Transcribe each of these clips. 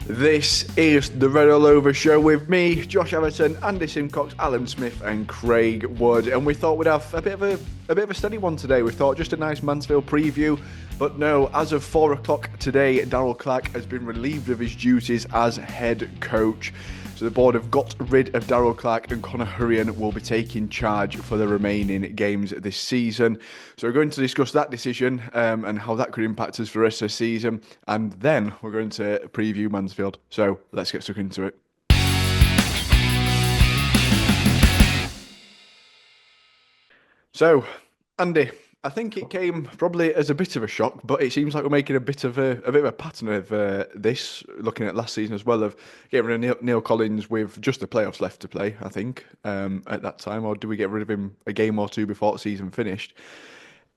This is the Red All Over Show with me, Josh Everton, Andy Simcox, Alan Smith, and Craig Wood. And we thought we'd have a bit of a steady one today. We thought just a nice Mansfield preview, but no. As of 4 o'clock today, Darrell Clarke has been relieved of his duties as head coach. So the board have got rid of Darrell Clarke, and Conor will be taking charge for the remaining games this season. So we're going to discuss that decision and how that could impact us for the rest of the season. And then we're going to preview Mansfield. So let's get stuck into it. So, Andy, I think it came probably as a bit of a shock, but it seems like we're making a bit of a pattern of this, looking at last season as well, of getting rid of Neil Collins with just the playoffs left to play, I think, at that time, or do we get rid of him a game or two before the season finished?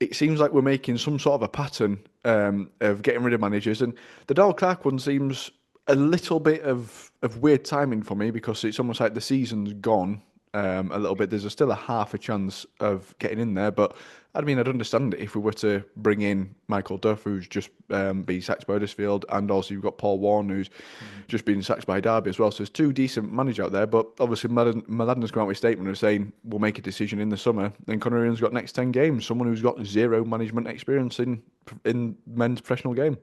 It seems like we're making some sort of a pattern of getting rid of managers, and the Darrell Clarke one seems a little bit of weird timing for me because it's almost like the season's gone a little bit. There's still a half a chance of getting in there, but I mean, I'd understand it if we were to bring in Michael Duff, who's just been sacked by Huddersfield, and also you've got Paul Warren, who's just been sacked by Derby as well. So there's two decent managers out there, but obviously Mladen's come out with a statement of saying we'll make a decision in the summer. Then Conor has got next 10 games, someone who's got zero management experience in men's professional game.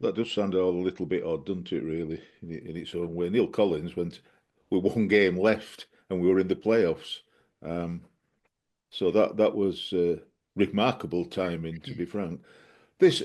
That does sound a little bit odd, doesn't it, really, in its own way? Neil Collins went with one game left and we were in the playoffs. So that was remarkable timing, to be frank. This,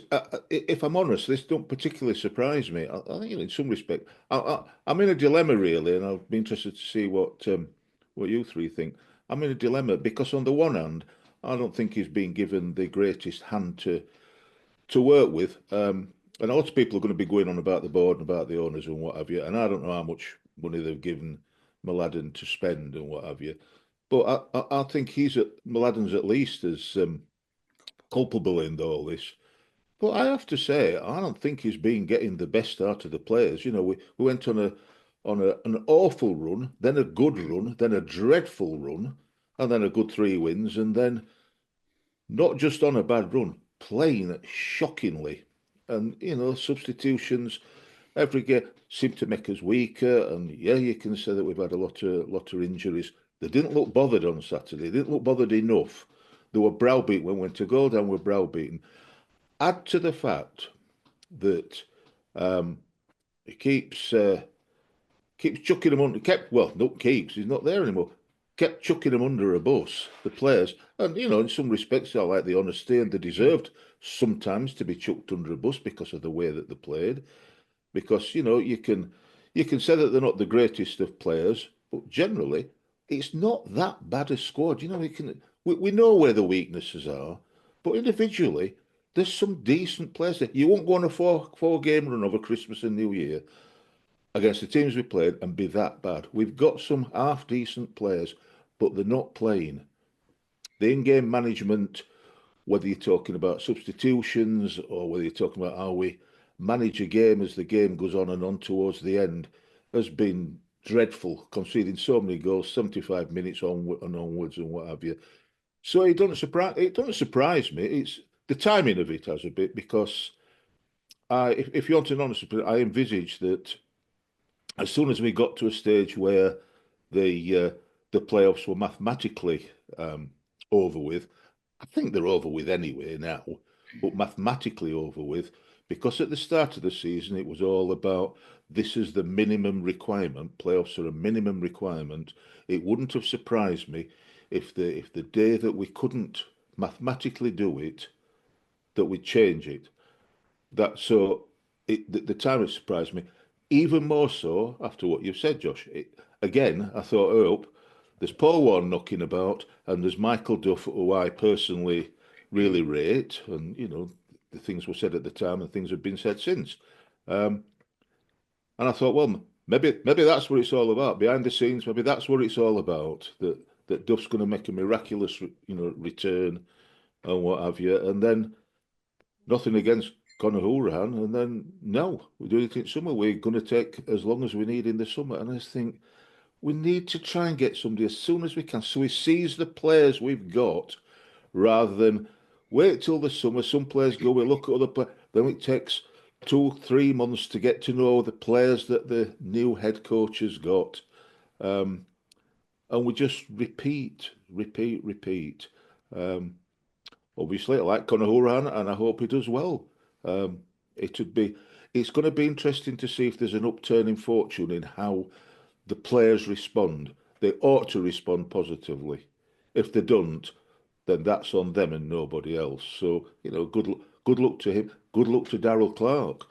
if I'm honest, this don't particularly surprise me. I think in some respect, I'm in a dilemma really, and I'll be interested to see what you three think. I'm in a dilemma because on the one hand, I don't think he's been given the greatest hand to work with. And a lot of people are going to be going on about the board and about the owners and what have you. And I don't know how much money they've given Mladen to spend and what have you. But I think Mladen's at least as culpable in all this. But I have to say, I don't think he's been getting the best out of the players. You know, we went on an awful run, then a good run, then a dreadful run, and then a good 3 wins, and then not just on a bad run, playing shockingly. And substitutions every game seem to make us weaker. And yeah, you can say that we've had a lot of injuries. They didn't look bothered on Saturday. They didn't look bothered enough. They were browbeaten when we went to go down. We're browbeaten. Add to the fact that he keeps chucking them under. Not keeps. He's not there anymore. Kept chucking them under a bus. The players, and in some respects, I like the honesty, and they deserved sometimes to be chucked under a bus because of the way that they played. Because you can say that they're not the greatest of players, but generally it's not that bad a squad. We know where the weaknesses are, but individually there's some decent players there. You won't go on a four game run over Christmas and New Year against the teams we played and be that bad. We've got some half decent players, but they're not playing. The in-game management, whether you're talking about substitutions or whether you're talking about how we manage a game as the game goes on and on towards the end, has been dreadful, conceding so many goals, 75 minutes on and onwards and what have you. So it doesn't surprise me. It's the timing of it has a bit because if you want an honest opinion, I envisage that as soon as we got to a stage where the playoffs were mathematically over with, I think they're over with anyway now, but mathematically over with, because at the start of the season it was all about this is the minimum requirement. Playoffs are a minimum requirement. It wouldn't have surprised me if the day that we couldn't mathematically do it, that we'd change it. The time it surprised me even more so after what you've said, Josh. Again, I thought, oh, there's Paul Warren knocking about, and there's Michael Duff, who I personally really rate, and the things were said at the time, and things have been said since. And I thought, well, maybe that's what it's all about behind the scenes. Maybe that's what it's all about. That Duff's going to make a miraculous, return and what have you, and then nothing against Conor, and then no, we're doing it in summer. We're going to take as long as we need in the summer, and I just think we need to try and get somebody as soon as we can, so we seize the players we've got, rather than wait till the summer. Some players go, we look at other players, then it takes 2-3 months to get to know the players that the new head coach has got. And we just repeat. Obviously, I like Conor, and I hope he does well. It's going to be interesting to see if there's an upturn in fortune in how the players respond. They ought to respond positively. If they don't, then that's on them and nobody else. So, good luck to him. Good luck to Darrell Clarke.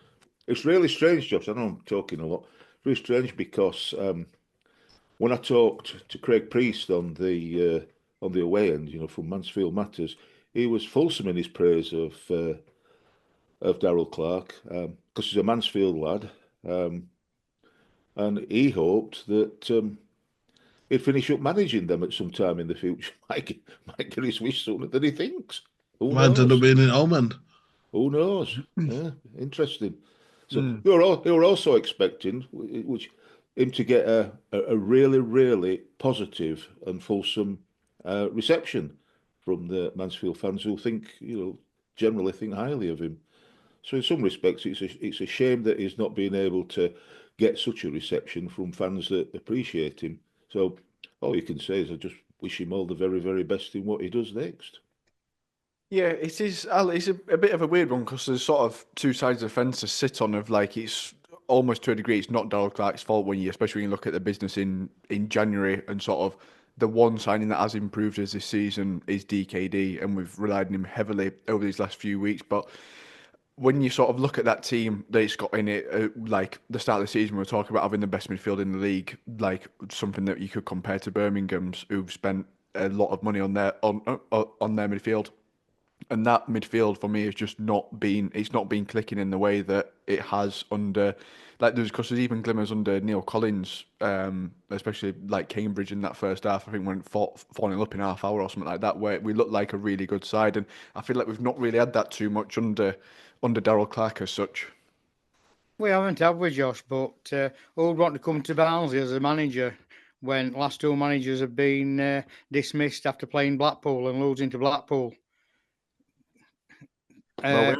It's really strange, Josh. I know I'm talking a lot. It's really strange because when I talked to Craig Priest on the away end, from Mansfield Matters, he was fulsome in his praise of Darrell Clarke because he's a Mansfield lad, and he hoped that he'd finish up managing them at some time in the future. might get his wish sooner than he thinks. Who Might end up knows? being in Omend. Who knows? Yeah, interesting. So Hmm. they were also expecting which him to get a really, really positive and fulsome reception from the Mansfield fans who generally think highly of him. So in some respects, it's a shame that he's not been able to get such a reception from fans that appreciate him. So all you can say is I just wish him all the very, very best in what he does next. Yeah, it is. It's a bit of a weird one because there's sort of two sides of the fence to sit on. Of like, it's almost to a degree, it's not Darrell Clarke's fault especially when you look at the business in January and sort of the one signing that has improved as this season is DKD, and we've relied on him heavily over these last few weeks. But when you sort of look at that team that it's got in it, like the start of the season, we were talking about having the best midfield in the league, like something that you could compare to Birmingham's, who've spent a lot of money on their midfield. And that midfield for me has just it's not been clicking in the way that it has under, like because there's even glimmers under Neil Collins, especially like Cambridge in that first half. I think when 4-0 up in half hour or something like that, where we looked like a really good side, and I feel like we've not really had that too much under Darrell Clarke as such. We haven't, have we, Josh? But who would want to come to Barnsley as a manager when last two managers have been dismissed after playing Blackpool and losing to Blackpool? Well,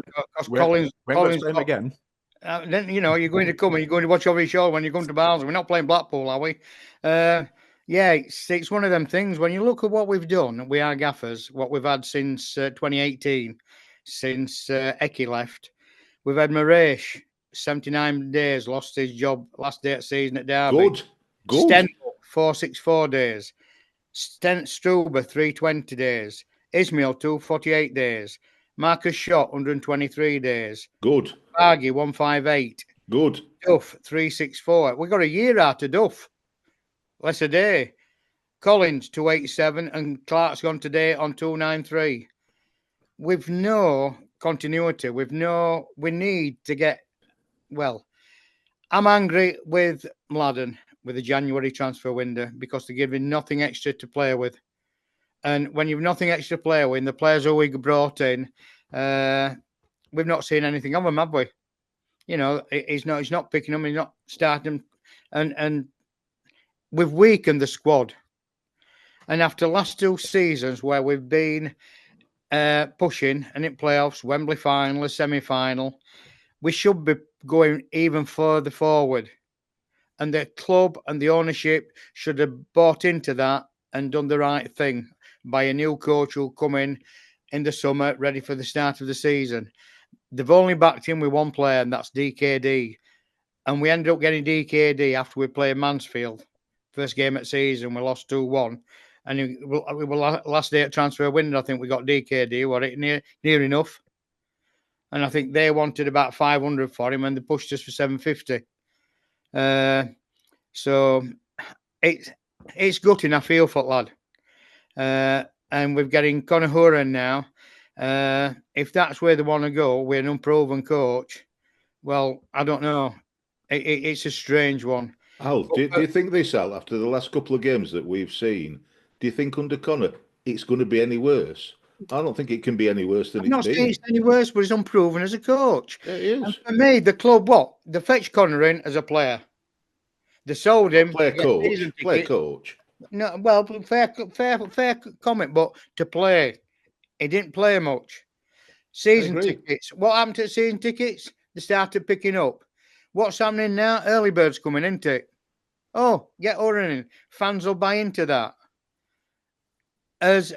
Collins we ain't got to play him again. Then you're going to come and you're going to watch over your shoulder when you come to Barnsley. We're not playing Blackpool, are we? Yeah, it's one of them things. When you look at what we've done, we are gaffers. What we've had since 2018, since Eki left, we've had Maresh, 79 days, lost his job last day of season at Derby. Good. Sten, 464 days. Struber, 320 days. Ismail, 248 days. Marcus Shot, 123 days. Good. Bargy, 158. Good. Duff, 364. We got a year out of Duff. Less a day. Collins, 287. And Clark's gone today on 293. With no continuity. We need to get, well, I'm angry with Mladen with the January transfer window because they're giving nothing extra to play with. And when you've nothing extra to play with, and the players who we brought in, we've not seen anything of them, have we? He's not picking them, he's not starting them, and we've weakened the squad. And after the last two seasons where we've been pushing and in playoffs, Wembley final, semi-final, we should be going even further forward. And the club and the ownership should have bought into that and done the right thing by a new coach who'll come in the summer, ready for the start of the season. They've only backed him with one player, and that's DKD. And we ended up getting DKD after we played Mansfield. First game at season, we lost 2-1. And it was last day at transfer window, I think we got DKD. Was it near enough? And I think they wanted about 500 for him, and they pushed us for 750. So it's gutting, I feel, for lad. And we're getting Conor now. If that's where they want to go with an unproven coach, well, I don't know. It's a strange one. Al, do you think this, Al, after the last couple of games that we've seen, do you think under Conor it's going to be any worse? I don't think it can be any worse than it's been. I'm not saying it's any worse, but it's unproven as a coach. Yeah, it is. And for me, the club, they fetched Conor in as a player. They sold him. Player coach. No, well, fair comment, but to play, he didn't play much. Season tickets. What happened to season tickets? they started picking up. What's happening now? Early birds coming, isn't it? Oh, get running. Fans will buy into that. As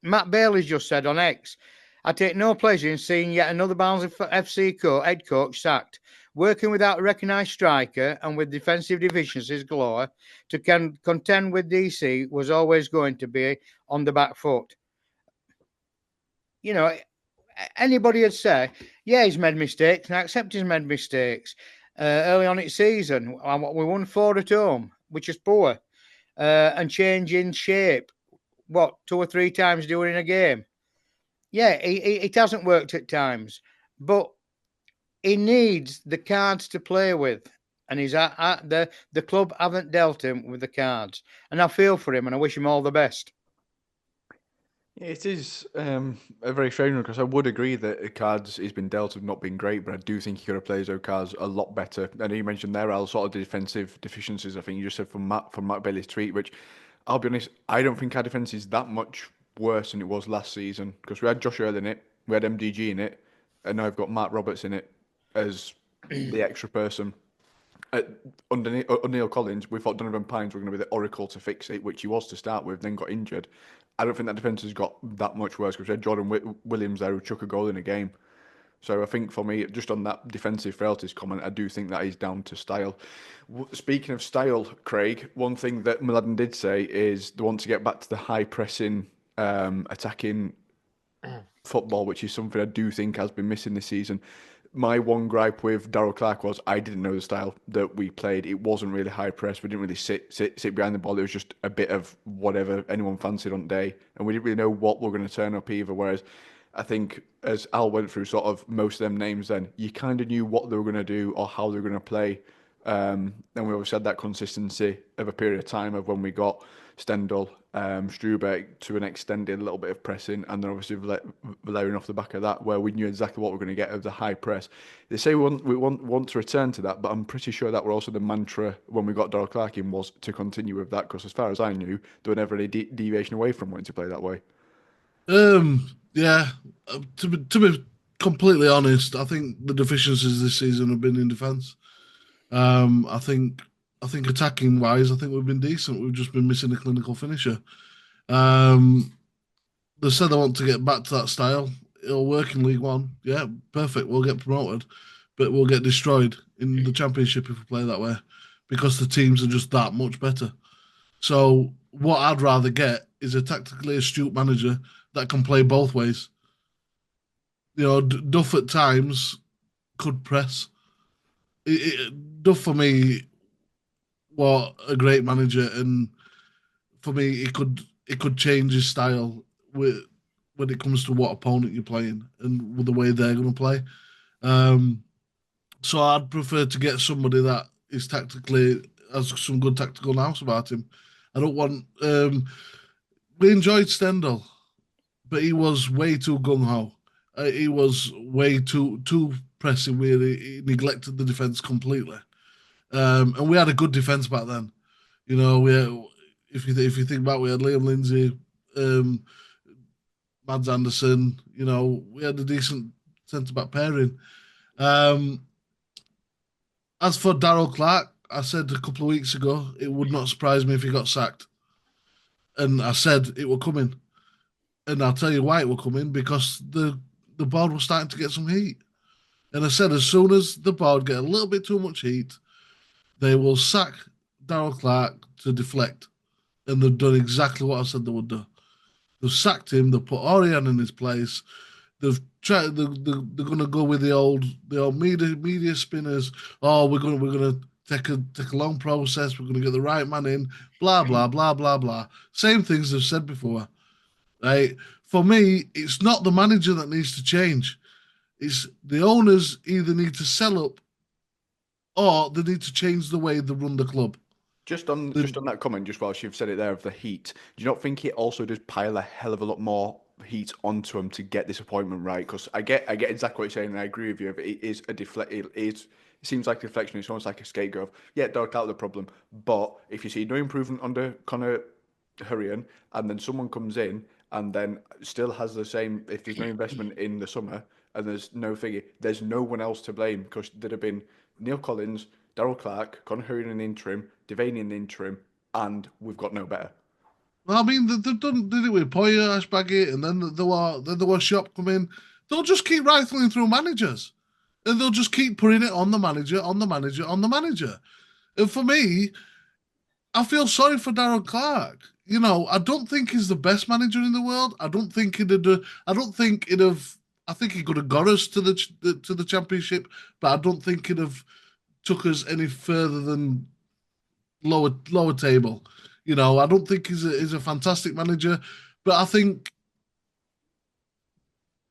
Matt Bailey's just said on X, I take no pleasure in seeing yet another Barnsley FC head coach sacked. Working without a recognised striker and with defensive deficiencies galore to contend with DC was always going to be on the back foot. You know, anybody would say, yeah, he's made mistakes, and I accept he's made mistakes. Early on in season, we won 4 at home, which is poor, and changing shape, 2 or 3 times during a game. Yeah, it hasn't worked at times, but he needs the cards to play with, and he's at the club haven't dealt him with the cards, and I feel for him, and I wish him all the best. It is a very strange one because I would agree that the cards he's been dealt have not been great, but I do think he could have played those cards a lot better. I know you mentioned there, Al, sort of the defensive deficiencies. I think you just said from Matt Bailey's tweet, which I'll be honest, I don't think our defence is that much worse than it was last season because we had Josh Earl in it, we had MDG in it, and now I've got Matt Roberts in it as the extra person. Under Neil Collins, we thought Donovan Pines were going to be the oracle to fix it, which he was to start with, then got injured. I don't think that defence has got that much worse because we had Jordan Williams there who chuck a goal in a game. So I think for me, just on that defensive frailties comment, I do think that is down to style. Speaking of style, Craig, one thing that Mladen did say is they want to get back to the high pressing, attacking football, which is something I do think has been missing this season. My one gripe with Darrell Clarke was I didn't know the style that we played. It wasn't really high press. We didn't really sit behind the ball. It was just a bit of whatever anyone fancied on the day, and we didn't really know what we're going to turn up either. Whereas I think as Al went through sort of most of them names, then you kind of knew what they were going to do or how they were going to play. And we obviously had that consistency of a period of time of when we got Stendhal, Strubeck to an extent did a little bit of pressing, and then obviously Valerian off the back of that, where we knew exactly what we're going to get of the high press. They say we want to return to that, but I'm pretty sure that were also the mantra when we got Darrell Clarke in was to continue with that, because as far as I knew, there were never any deviation away from wanting to play that way. Yeah. To be completely honest, I think the deficiencies this season have been in defence. I think attacking wise, I think we've been decent. We've just been missing a clinical finisher. They said they want to get back to that style. It'll work in League One. Yeah, perfect. We'll get promoted, but we'll get destroyed in the Championship if we play that way, because the teams are just that much better. So what I'd rather get is a tactically astute manager that can play both ways. You know, Duff at times could press. Duff for me, what a great manager, and for me, it could change his style when it comes to what opponent you're playing and with the way they're going to play. So I'd prefer to get somebody that is tactically has some good tactical nous about him. I don't want. We enjoyed Stendhal, but he was way too gung ho. He was way too pressing. Where he neglected the defense completely. And we had a good defense back then. You know, if you think back, we had Liam Lindsay, Mads Anderson. You know, we had a decent centre back pairing. As for Darrell Clarke, I said a couple of weeks ago it would not surprise me if he got sacked, and I said it were coming, and I'll tell you why it were coming, because the board was starting to get some heat, and I said as soon as the board get a little bit too much heat, they will sack Darrell Clarke to deflect. And they've done exactly what I said they would do. They've sacked him, they've put Orion in his place. They're going to go with the old media spinners. Oh, we're going to take a long process, we're going to get the right man in, blah blah blah blah blah. Same things they've said before. Right? For me, it's not the manager that needs to change. It's the owners either need to sell up or they need to change the way they run the club. Just on that comment, just whilst you've said it there of the heat, do you not think it also does pile a hell of a lot more heat onto him to get this appointment right? Because I get exactly what you're saying, and I agree with you. It is a it seems like deflection. It's almost like a scapegoat. Yeah, Dark out the problem, but if you see no improvement under Conor Hurrian, and then someone comes in and then still has the same, if there's no investment in the summer and there's no figure, there's no one else to blame because there'd have been Neil Collins, Darrell Clarke, Conor in the interim, Devaney in the interim, and we've got no better. Well, I mean, they've did it with Poyer, Ashbaggett, and then there was Shop come in. They'll just keep rifling through managers, and they'll just keep putting it on the manager, on the manager, on the manager. And for me, I feel sorry for Darrell Clarke. You know, I don't think he's the best manager in the world. I don't think it'd. I don't think it'd have. I think he could have got us to the championship, but I don't think it'd have took us any further than lower table. You know, I don't think he's a fantastic manager, but I think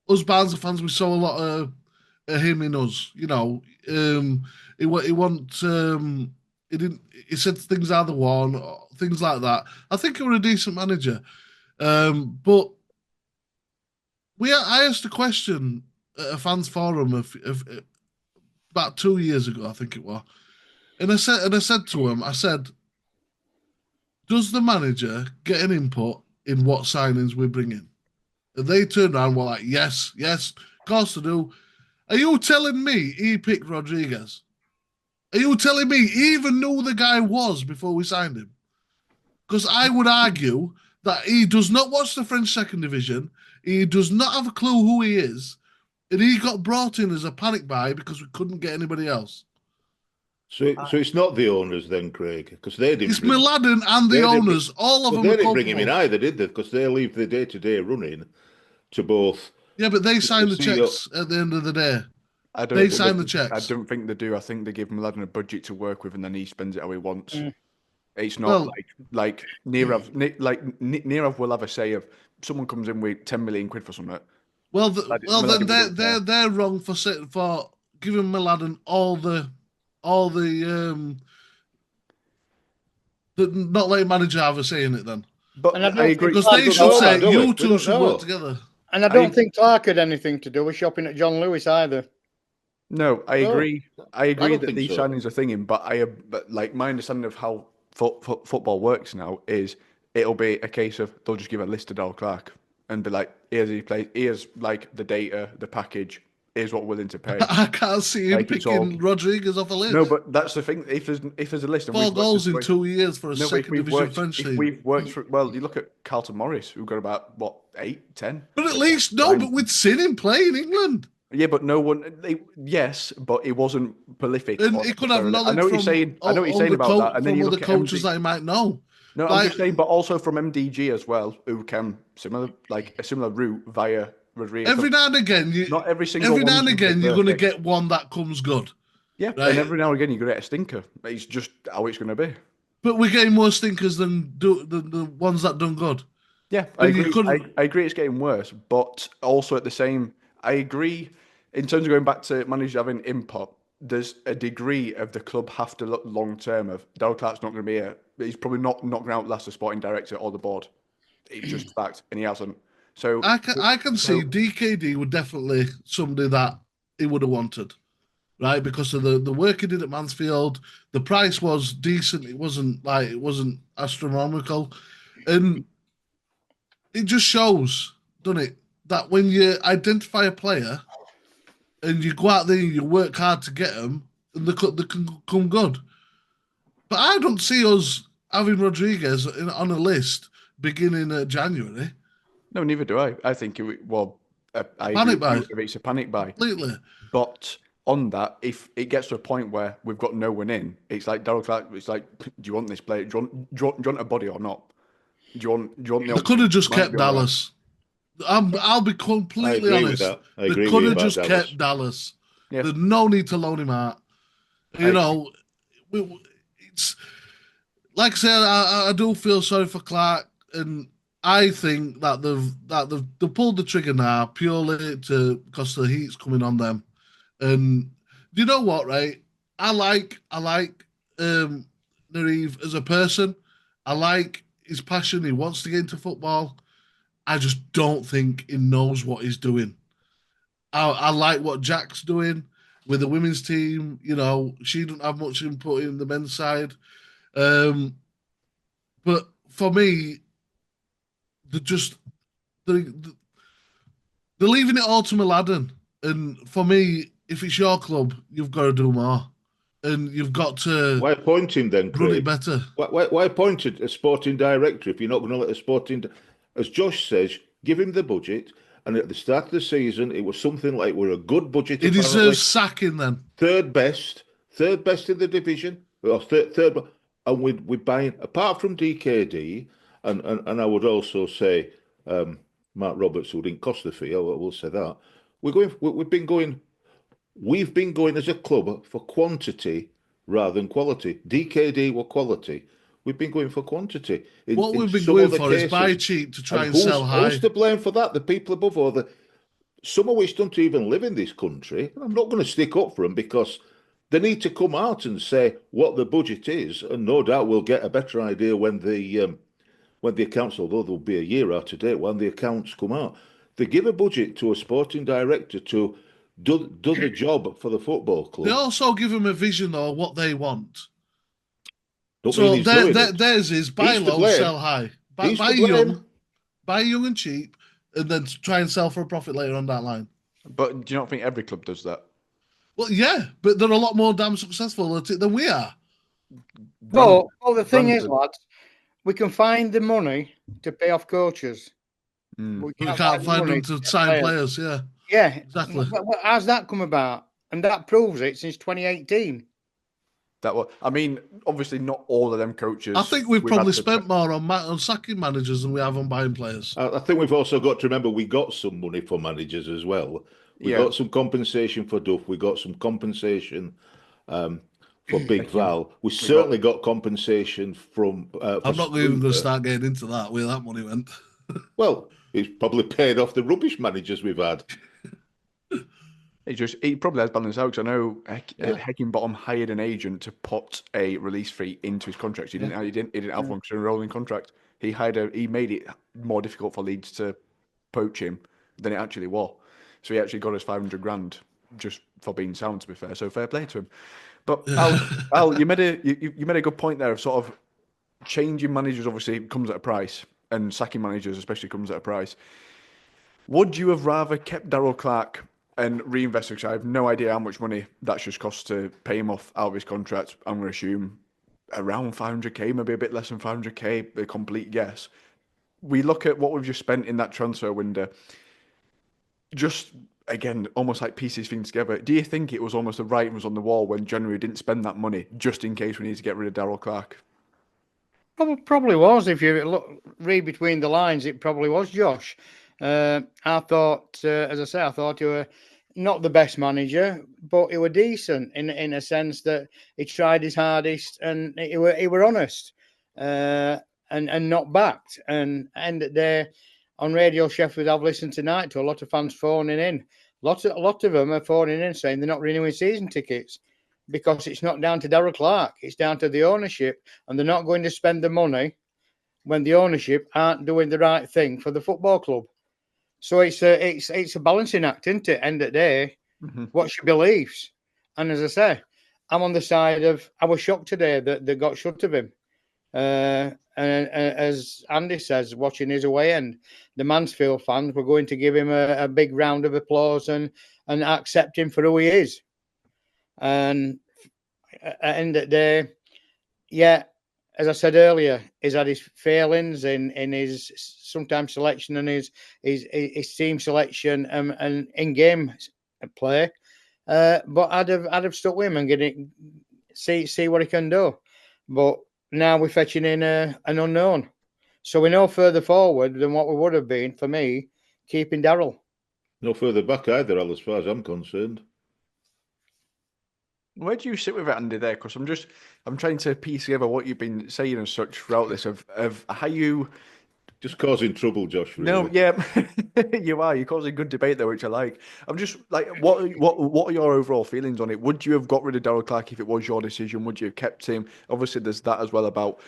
us Barnsley fans, we saw a lot of him in us. You know, he want he didn't. He said things are the one, things like that. I think he was a decent manager, but I asked a question at a fans forum of about 2 years ago, I think it was, and I said to him, I said, does the manager get an input in what signings we bring in? And they turned around and were like, yes, of course they do. Are you telling me he picked Rodriguez? Are you telling me he even knew the guy was before we signed him? Because I would argue that he does not watch the French second division. He does not have a clue who he is. And he got brought in as a panic buy because we couldn't get anybody else. So it's not the owners then, Craig, because they didn't. It's Mladen and the owners. All of them. They didn't bring him in either, did they? Because they leave the day-to-day running to both. Yeah, but they sign the checks at the end of the day. They sign the checks. I don't think they do. I think they give Mladen a budget to work with, and then he spends it how he wants. It's not like Nirav. Like Nirav will have a say of someone comes in with 10 million quid for something. Well, then they're wrong for giving Mladen all the not letting manager have a say in it then. But I agree because they should say you two should work together. And I don't think Clarke had anything to do with shopping at John Lewis either. No, I agree. I agree that these signings are thinking, but like my understanding of how football works now is it'll be a case of they'll just give a list to Darrell Clarke and be like, here's like the data, the package. Here's what we're willing to pay. I can't see him picking Rodriguez off a list. No, but that's the thing. If there's a list, and 4 goals in 2 years for a second division French team. We've worked for. Well, you look at Carlton Morris, who got about 8, 10. But at least but we'd seen him play in England. Yeah, but no one. Yes, but it wasn't prolific. And he could have knowledge. I know what you're saying. I know what you're saying about that. And then you look at coaches that he might know. No, I'm just saying, but also from MDG as well, who can a similar route via Rodriguez. Every now and again, not every single. Every now and again, you're going to get one that comes good. Yeah, right? And every now and again, you're going to get a stinker. It's just how it's going to be. But we're getting more stinkers than the ones that done good. Yeah, I agree. I agree. It's getting worse, but also at the same, I agree. In terms of going back to managers having input, there's a degree of the club have to look long term. Of Darrell Clarke's not going to be here. He's probably not going to outlast the sporting director or the board. It's just fact, and he hasn't. So I can see DKD would definitely somebody that he would have wanted, right? Because of the work he did at Mansfield, the price was decent. It wasn't astronomical, and it just shows, doesn't it, that when you identify a player and you go out there and you work hard to get them, and they can come good. But I don't see us having Rodriguez on a list beginning of January. No, neither do I. I think panic buy. It's a panic buy. Completely. But on that, if it gets to a point where we've got no one in, it's like Darrell Clarke. It's like, do you want this player? Do you want a body or not? Do you want? They could have just kept Dallas. I'll be completely honest. They could have just kept Dallas. Yeah. There's no need to loan him out. It's like I said. I do feel sorry for Clarke, and I think that they've pulled the trigger now purely because the heat's coming on them. And do you know what? Right, I like Nariv as a person. I like his passion. He wants to get into football. I just don't think he knows what he's doing. I like what Jack's doing with the women's team. You know, she doesn't have much input in the men's side. But for me, they're leaving it all to Mladen. And for me, if it's your club, you've got to do more. And you've got to Why appoint him then, run it Craig? better. Why appoint a sporting director if you're not going to let a sporting... As Josh says, give him the budget. And at the start of the season, it was something like we're a good budget, He apparently. deserves sacking then. Third best in the division. Or third, and we're buying, apart from DKD, and I would also say Mark Roberts, who didn't cost the fee, I will say that. We've been going as a club for quantity rather than quality. DKD were quality. We've been going for quantity. What we've been going for is buy cheap to try and sell high. Who's to blame for that? The people above, or some of which don't even live in this country. I'm not going to stick up for them because they need to come out and say what the budget is, and no doubt we'll get a better idea when the accounts, although they'll be a year out of date when the accounts come out. They give a budget to a sporting director to do the job for the football club. They also give them a vision though what they want. Don't So mean he's doing it. theirs is buy He's to low, blame. sell high. Buy He's to blame. young and cheap, and then try and sell for a profit later on that line. But do you not think every club does that? Well, yeah, but they're a lot more damn successful at it than we are. Well, the thing is, lads, we can find the money to pay off coaches. We can't find them to sign players. Yeah. Yeah, exactly. How's that come about? And that proves it since 2018. I mean, obviously not all of them coaches. I think we've probably spent more on sacking managers than we have on buying players. I think we've also got to remember we got some money for managers as well. We got some compensation for Duff. We got some compensation for Big Val. We certainly got compensation from. I'm not even going to start getting into that, where that money went. Well, he's probably paid off the rubbish managers we've had. He probably has balanced out. Because I know Heckingbottom hired an agent to put a release fee into his contract. He didn't have one because a rolling contract. He made it more difficult for Leeds to poach him than it actually was. So he actually got us 500 grand just for being sound. To be fair, so fair play to him. But Al, you made a good point there of sort of changing managers. Obviously, comes at a price, and sacking managers especially comes at a price. Would you have rather kept Darrell Clarke and reinvested? Because I have no idea how much money that's just cost to pay him off out of his contract. I'm going to assume around 500k, maybe a bit less than 500k, a complete guess. We look at what we've just spent in that transfer window. Just, again, almost like pieces things together. Do you think it was almost the writing was on the wall when January didn't spend that money just in case we need to get rid of Darrell Clarke? Probably was. If you read between the lines, it probably was, Josh. I thought, as I say, I thought he were not the best manager, but he were decent in a sense that he tried his hardest and he were honest and not backed. And there on Radio Sheffield, I've listened tonight to a lot of fans phoning in. A lot of them are phoning in saying they're not renewing season tickets because it's not down to Darrell Clarke. It's down to the ownership, and they're not going to spend the money when the ownership aren't doing the right thing for the football club. So it's a balancing act, isn't it? End of the day, what's your beliefs? And as I say, I'm on the side of. I was shocked today that they got shut of him. And as Andy says, watching his away end, the Mansfield fans were going to give him a big round of applause and accept him for who he is. And at the end of the day, yeah, as I said earlier, he's had his failings in his sometimes selection and his team selection and in-game play. But I'd have stuck with him and see what he can do. But now we're fetching in an unknown. So we're no further forward than what we would have been, for me, keeping Darrell. No further back either, Al, as far as I'm concerned. Where do you sit with it, Andy, there? Because I'm trying to piece together what you've been saying and such throughout this of how you... Just causing trouble, Josh. Really. No, yeah, you are. You're causing good debate there, which I like. I'm just like, what are your overall feelings on it? Would you have got rid of Darrell Clarke if it was your decision? Would you have kept him? Obviously, there's that as well about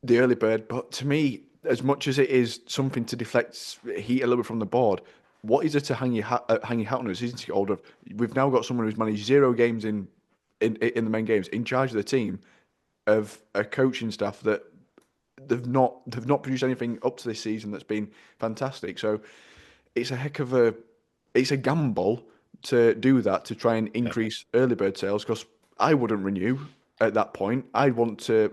the early bird. But to me, as much as it is something to deflect heat a little bit from the board, what is it to hang your hat on a season ticket holder? We've now got someone who's managed 0 games in the main games, in charge of the team, of a coaching staff that they've not produced anything up to this season that's been fantastic. So it's a gamble to do that, to try and increase early bird sales, because I wouldn't renew at that point. I want to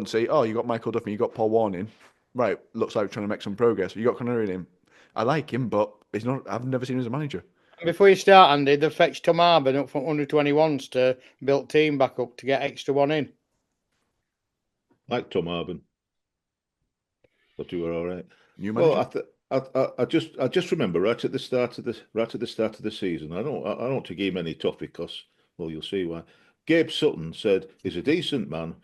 say, oh, you got Michael Duffy, you got Paul Warning, right? Looks like we're trying to make some progress. You got Conor in him. I like him, but he's not. I've never seen him as a manager. Before you start, Andy, they fetched Tom Arbin up from under 21s to build team back up to get extra one in. Like Tom Arbin. Thought you were all right. New manager. Well, I just remember right at the start of the season. I don't want to give him any tough because, well, you'll see why. Gabe Sutton said he's a decent man.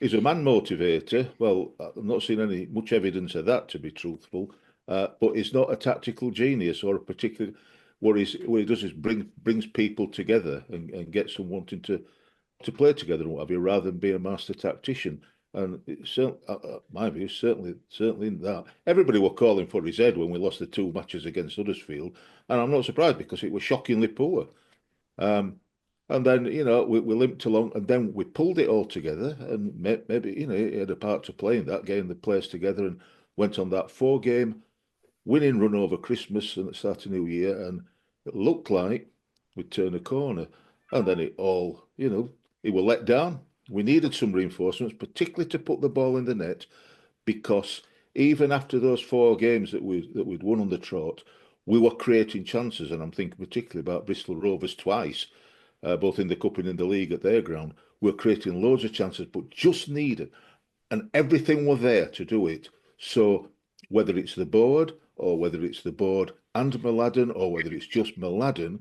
He's a man motivator. Well, I've not seen much evidence of that, to be truthful. But he's not a tactical genius or a particular. What he does is brings people together and gets them wanting to play together and what have you, rather than be a master tactician. And it's my view, certainly in that. Everybody were calling for his head when we lost the 2 matches against Huddersfield, and I'm not surprised because it was shockingly poor. And then, we limped along, and then we pulled it all together, and maybe, he had a part to play in that, getting the players together, and went on that 4-game winning run over Christmas and the start of New Year, and it looked like we'd turn a corner. And then it all, it was let down. We needed some reinforcements, particularly to put the ball in the net, because even after those 4 games that we'd won on the trot, we were creating chances, and I'm thinking particularly about Bristol Rovers twice, both in the cup and in the league at their ground. We're creating loads of chances, but just needed, and everything was there to do it. So whether it's the board, or whether it's the board and Mladen, or whether it's just Mladen,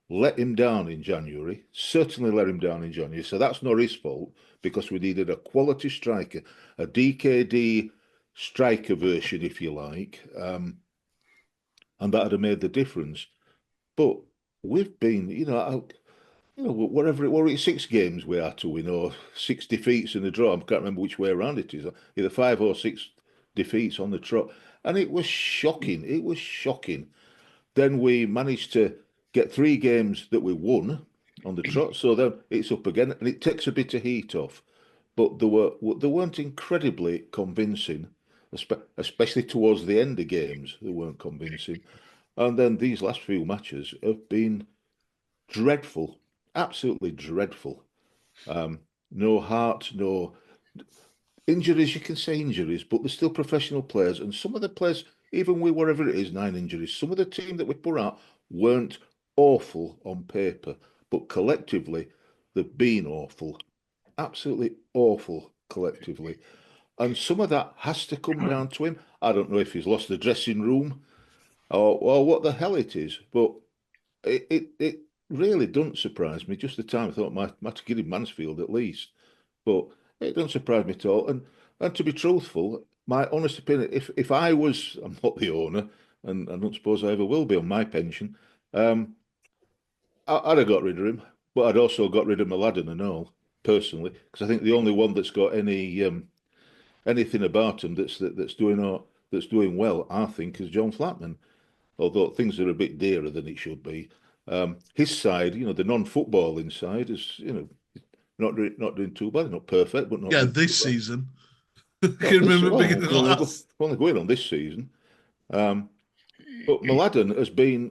let him down in January. Certainly let him down in January. So that's not his fault, because we needed a quality striker, a DKD striker version, if you like, and that would have made the difference. But we've been, whatever it was, 6 games we had to win, or 6 defeats and a draw. I can't remember which way around it is. Either 5 or 6 defeats on the trot, and it was shocking. It was shocking. Then we managed to get 3 games that we won on the trot, so then it's up again, and it takes a bit of heat off. But they weren't incredibly convincing, especially towards the end of games. They weren't convincing, and then these last few matches have been dreadful, absolutely dreadful. No heart, no injuries. You can say injuries, but they're still professional players, and some of the players, even with whatever it is, 9 injuries, some of the team that we put out weren't awful on paper, but collectively they've been awful, absolutely awful collectively. And some of that has to come down to him. I don't know if he's lost the dressing room or what the hell it is, but it really doesn't surprise me. Just the time I thought I might give him Mansfield at least, but it doesn't surprise me at all. And to be truthful, my honest opinion, if I was, I'm not the owner, and I don't suppose I ever will be on my pension, I'd have got rid of him, but I'd also got rid of Mladen and all, personally, because I think the only one that's got anything about him that's doing well, I think, is John Flatman. Although things are a bit dearer than it should be. His side, the non-footballing side, is not doing too bad. Not perfect, but not. Yeah, this season. Can you remember beginning of last? Only going on this season. But Mladen has been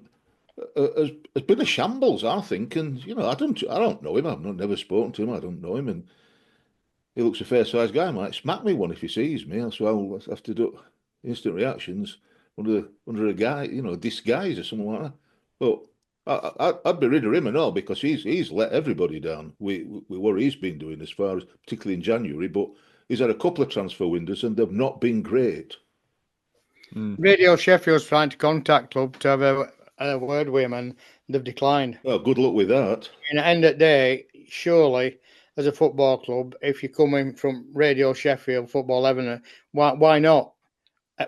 a shambles, I think. And I don't know him. I've never spoken to him. I don't know him, and he looks a fair-sized guy. Might smack me one if he sees me. That's why I'll have to do instant reactions under a guy, disguise or something like that. But I'd be rid of him and all, because he's let everybody down. We what he's been doing, as far as particularly in January, but he's had a couple of transfer windows and they've not been great. Radio Sheffield's trying to contact club to have a word with him, and they've declined. Well, good luck with that. And at the end of the day, surely, as a football club, if you're coming from Radio Sheffield, Football 11, why not?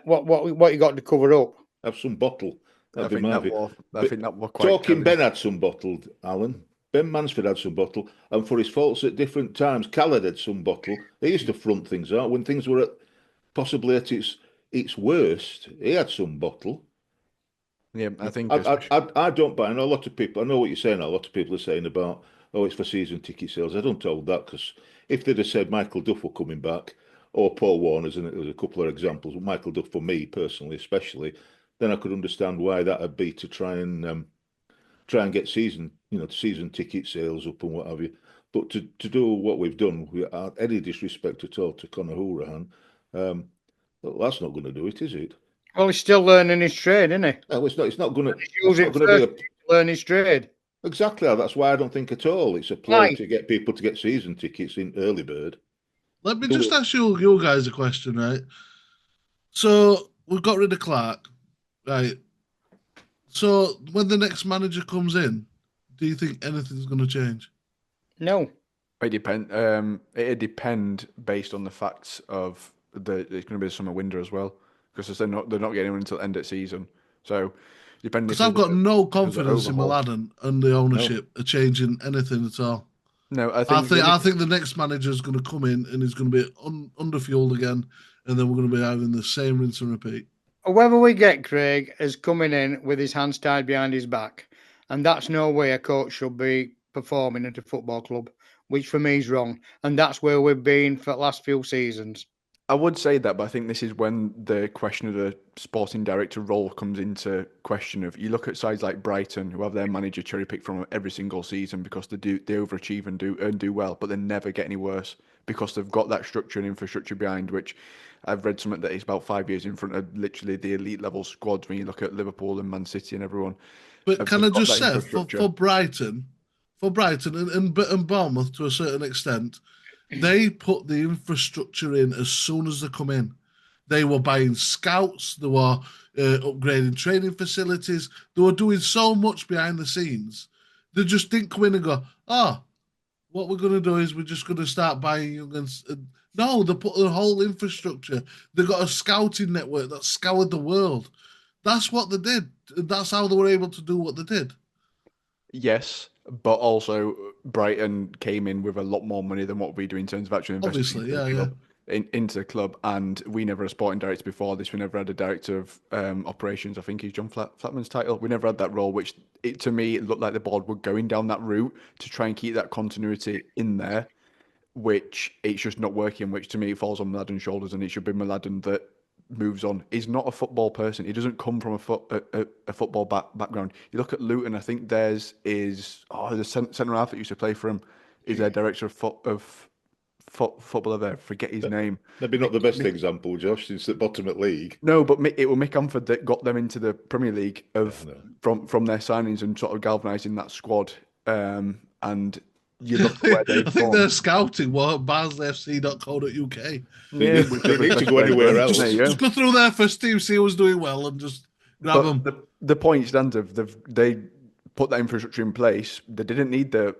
What you got to cover up? Have some bottle. I think that was quite talking. Ben had some bottled, Alan. Ben Mansfield had some bottle, and for his faults at different times, Khaled had some bottle. He used to front things out when things were possibly at its worst. He had some bottle. Yeah, I think I don't buy. I know a lot of people. I know what you're saying. A lot of people are saying about, it's for season ticket sales. I don't hold that, because if they'd have said Michael Duff were coming back, or Paul Warner's, and there's a couple of examples, Michael Duff for me personally, especially, then I could understand why that would be to try and get season ticket sales up and what have you. But to do what we've done, without any disrespect at all to Conor Hourahan, well, that's not going to do it, is it? Well, he's still learning his trade, isn't he? No, it's not. It's not going to. Use it first to learn his trade. Exactly. That's why I don't think at all it's a ploy to get people to get season tickets in early bird. Let me just ask you guys a question, right? So we've got rid of Clarke, right? So when the next manager comes in, do you think anything's going to change? No. It depend. It depend based on the facts of it's going to be the summer window as well, because they're not getting anyone until end of season. So depending. Because I've got no confidence in Mladen and the ownership are changing anything at all. No, I think the next manager is going to come in and he's going to be underfueled again, and then we're going to be having the same rinse and repeat. Whoever we get, Craig, is coming in with his hands tied behind his back, and that's no way a coach should be performing at a football club, which for me is wrong, and that's where we've been for the last few seasons. I would say that, but I think this is when the question of the sporting director role comes into question. Of you look at sides like Brighton, who have their manager cherry picked from every single season because they overachieve and do well, but they never get any worse because they've got that structure and infrastructure behind. Which I've read something that is about 5 years in front of literally the elite level squads when you look at Liverpool and Man City and everyone. But can I just say for Brighton and Bournemouth to a certain extent, they put the infrastructure in as soon as they come in. They were buying scouts. They were upgrading training facilities. They were doing so much behind the scenes. They just didn't come in and go, what we're going to do is we're just going to start buying young. No, they put the whole infrastructure. They got a scouting network that scoured the world. That's what they did. That's how they were able to do what they did. Yes, but also Brighton came in with a lot more money than what we do in terms of actually investing into the club. And we never had a sporting director before this. We never had a director of operations. I think he's John Flatman's title. We never had that role, which to me it looked like the board were going down that route to try and keep that continuity in there, which it's just not working, which to me falls on Mladen's shoulders, and it should be Mladen that moves on. He's not a football person. He doesn't come from a football background. You look at Luton, I think theirs is the centre half that used to play for him is their director of footballer there. Forget his name. Maybe not the best example, Josh, since the bottom at league. No, but it was Mick Amford that got them into the Premier League from their signings and sort of galvanising that squad. And you look where they've I think they're scouting barnsleyfc.co.uk. Yeah, they need to go anywhere else. Just go through their first team, see who's doing well, and just grab them. The point stands of they put that infrastructure in place. They didn't need the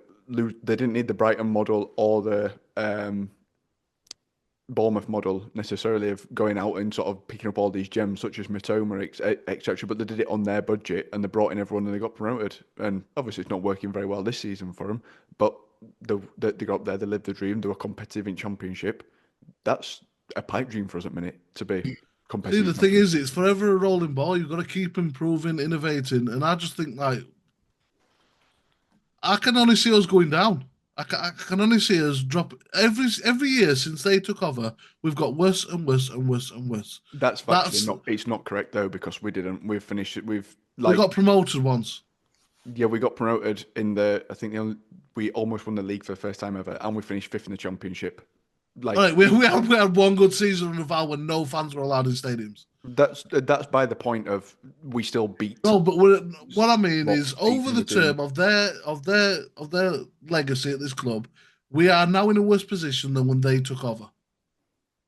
Brighton model or the Bournemouth model necessarily of going out and sort of picking up all these gems such as Matoma, etc. But they did it on their budget and they brought in everyone and they got promoted. And obviously it's not working very well this season for them, but they got up there, they lived the dream, they were competitive in Championship. That's a pipe dream for us at the minute to be competitive. See, the thing is, it's forever a rolling ball. You've got to keep improving, innovating. And I just think, like, I can only see us going down. I can only see us drop every year since they took over. We've got worse and worse and worse and worse. That's factually it's not correct though, because we didn't. We've finished it. We got promoted once. Yeah, we got promoted in I think we almost won the league for the first time ever, and we finished fifth in the Championship. Like, all right, we had one good season in the Val when no fans were allowed in stadiums. That's by the point of we still beat. No, but what I mean is over the term of their legacy at this club, we are now in a worse position than when they took over.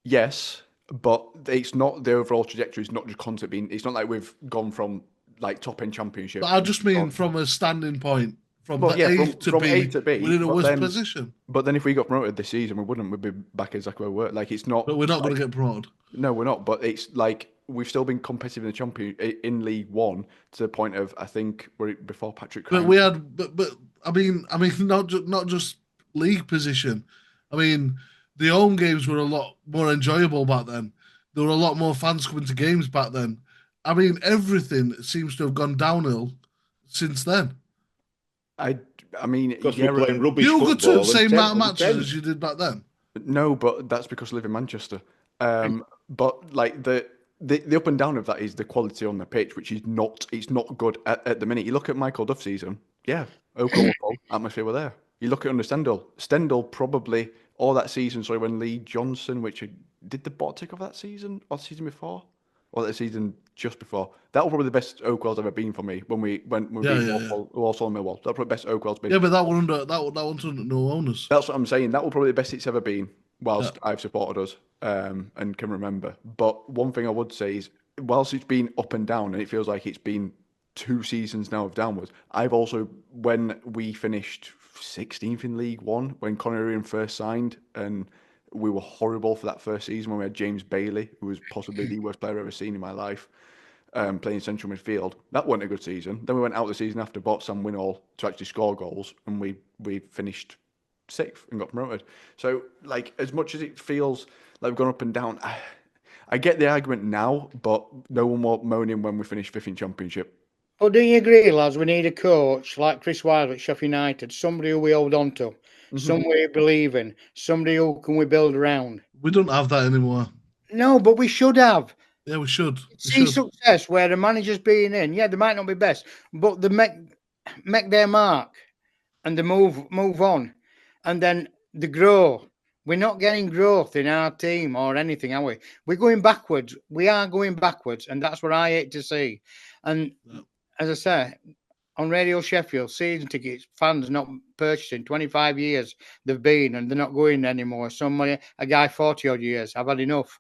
Yes, but it's not the overall trajectory. It's not just concept being. It's not like we've gone from like top end Championship. But I just mean from a standing point. From A to B, we're in a worse position. But then if we got promoted this season, we'd be back exactly where we were. Like, it's not. But we're not going to get promoted. No, we're not. But it's like we've still been competitive in League One to the point of I think we're before Patrick. But we had, but I mean, not just league position. I mean, the home games were a lot more enjoyable back then. There were a lot more fans coming to games back then. I mean, everything seems to have gone downhill since then. I mean, because we're playing rubbish you football. You go to the same amount of matches as you did back then. No, but that's because I live in Manchester. But like the up and down of that is the quality on the pitch, which is not it's not good at the minute. You look at Michael Duff's season, yeah, Oakham were full, atmosphere were there. You look at under Stendhal probably all that season. Sorry, when Lee Johnson, did the bot take over that season or the season before, or the season just before. That was probably the best Oakwell's ever been for me when we Yeah, beat yeah. Walsall and Millwall. That's probably the best Oakwell's been. Yeah, but that one one's under no owners. That's what I'm saying. That will probably be the best it's ever been Yeah. whilst I've supported us and can remember. But one thing I would say is, whilst it's been up and down, and it feels like it's been 2 seasons now of downwards, I've also, when we finished 16th in League One, when Conor first signed, and we were horrible for that first season when we had James Bailey, who was possibly the worst player I've ever seen in my life, playing central midfield. That wasn't a good season. Then we went out the season after, bought Sam Winall to actually score goals, and we finished 6th and got promoted. So, like, as much as it feels like we've gone up and down, I get the argument now, but no one more moaning when we finish 5th in Championship. But do you agree, lads? We need a coach like Chris Wilder at Sheffield United, somebody who we hold on to, somebody we believe in, somebody who can we build around. We don't have that anymore. No, but we should have. Yeah, we should. See success where the manager's being in. Yeah, they might not be best, but they make their mark and they move on, and then they grow. We're not getting growth in our team or anything, are we? We're going backwards. We are going backwards, and that's what I hate to see. And as I say, on Radio Sheffield, season tickets, fans not purchasing 25 years they've been, and they're not going anymore. Somebody, a guy 40 odd years, I've had enough.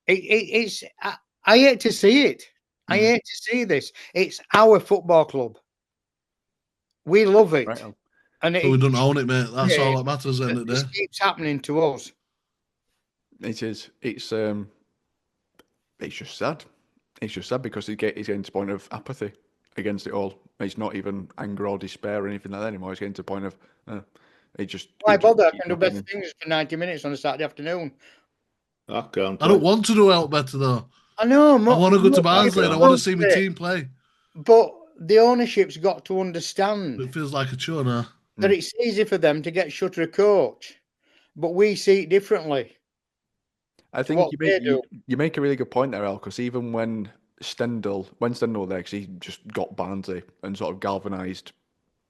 I hate to see it. I hate to see this. It's our football club. We love it. Right. And So we don't own it, mate. That's all that matters at the end of the This day. keeps happening to us. It is. It's just sad. It's just sad because he's getting to the point of apathy against it all. It's not even anger or despair or anything like that anymore. It's getting to the point of it just. Why bother? I can do better things for 90 minutes on a Saturday afternoon. I can't. I don't want to do help better though. I know. I want to go to Barnsley and I want to see my team play. But the ownership's got to understand. It feels like a chore now. That it's easy for them to get shut of a coach, but we see it differently. I think you make a really good point there, Al, because even when Stendhal was there, because he just got Barnsley and sort of galvanised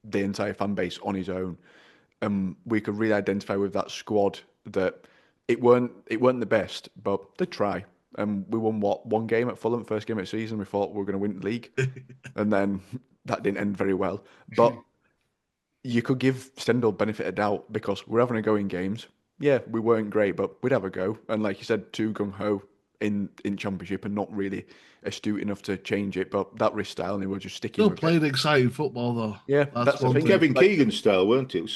the entire fan base on his own, we could really identify with that squad that it weren't the best, but they try. We won one game at Fulham, first game of the season. We thought we were going to win the league, and then that didn't end very well. But you could give Stendhal benefit of doubt because we're having a go in games. Yeah, we weren't great, but we'd have a go. And like you said, too gung-ho in Championship and not really astute enough to change it. But that risk style, and they were just sticking Still with played exciting football, though. Yeah, that's one thing. Kevin Keegan's style, weren't it?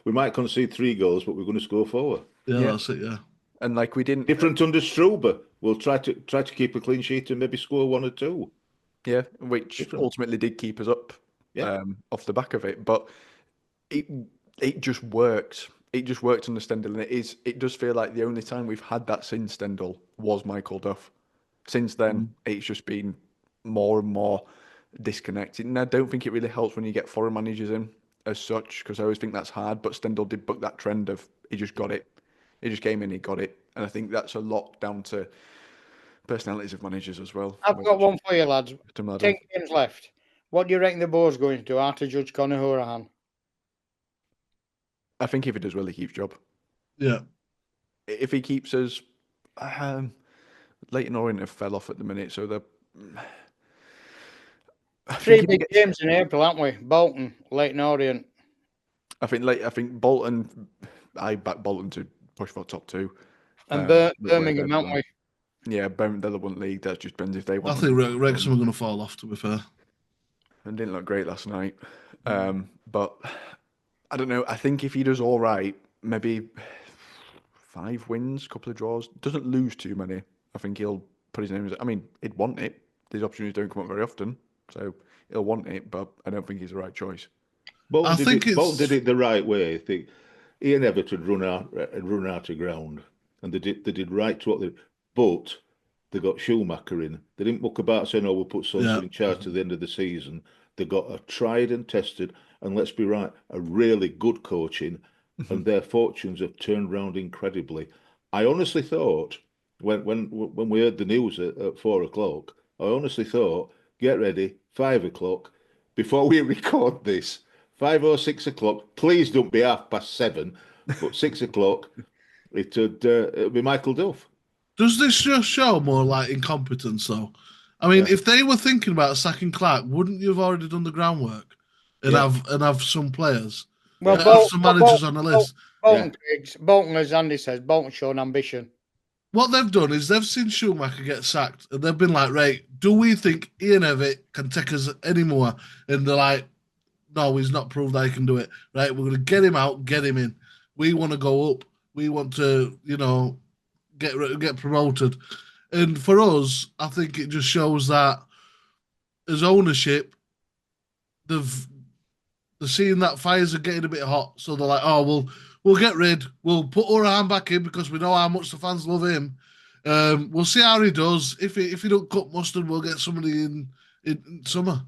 We might concede 3 goals, but we're going to score 4. Yeah, that's it, yeah. And like we didn't... Different under Struber. We'll try to keep a clean sheet and maybe score 1 or 2. Yeah, which ultimately did keep us up off the back of it. But it just works. It just worked under Stendhal, and it does feel like the only time we've had that since Stendhal was Michael Duff. Since then, it's just been more and more disconnected. And I don't think it really helps when you get foreign managers in as such, because I always think that's hard. But Stendhal did buck that trend of he just got it. He just came in, he got it. And I think that's a lot down to personalities of managers as well. I've got one for you, lads. 10 games left. What do you reckon the board's going to after Judge Conor Horahan? I think if he does well, he keeps job. Yeah. If he keeps us, Leyton Orient have fell off at the minute, so they're 3 big games in April, aren't we? Bolton, Leyton Orient. I think Bolton. I back Bolton to push for top 2. And Birmingham, aren't we? Yeah, Birmingham, they're the one league. That just depends if they want. I think Wrexham are going to fall off, to be fair. And didn't look great last night. But I don't know. I think if he does all right, maybe 5 wins, couple of draws, doesn't lose too many, I think he'll put his name. I mean, he'd want it. These opportunities don't come up very often, so he'll want it. But I don't think he's the right choice. Bolton did it the right way. I think Ian Everton run out of ground, and they did right to what they. But they got Schumacher in. They didn't muck about saying, "Oh, we'll put someone in charge to the end of the season." They got a tried and tested, and let's be right, a really good coach in, and their fortunes have turned round incredibly. I honestly thought when we heard the news at 4 o'clock, I honestly thought, get ready, 5 o'clock, before we record this, 5 or 6 o'clock. Please don't be 7:30, but 6 o'clock. It'd be Michael Duff. Does this just show more like incompetence, though? I mean, Yeah. if they were thinking about sacking Clarke, wouldn't you have already done the groundwork and Yeah. have some players, Well, have some managers on the list? Bolton, as Andy says, Bolton showing ambition. What they've done is they've seen Schumacher get sacked, and they've been like, right, do we think Ian Evatt can take us anymore? And they're like, no, he's not proved that he can do it. Right, we're going to get him out, get him in. We want to go up. We want to, get promoted. And for us, I think it just shows that as ownership, they're seeing that fires are getting a bit hot, so they're like, oh, we'll get rid. We'll put Orhan back in because we know how much the fans love him. We'll see how he does. If he don't cut mustard, we'll get somebody in summer.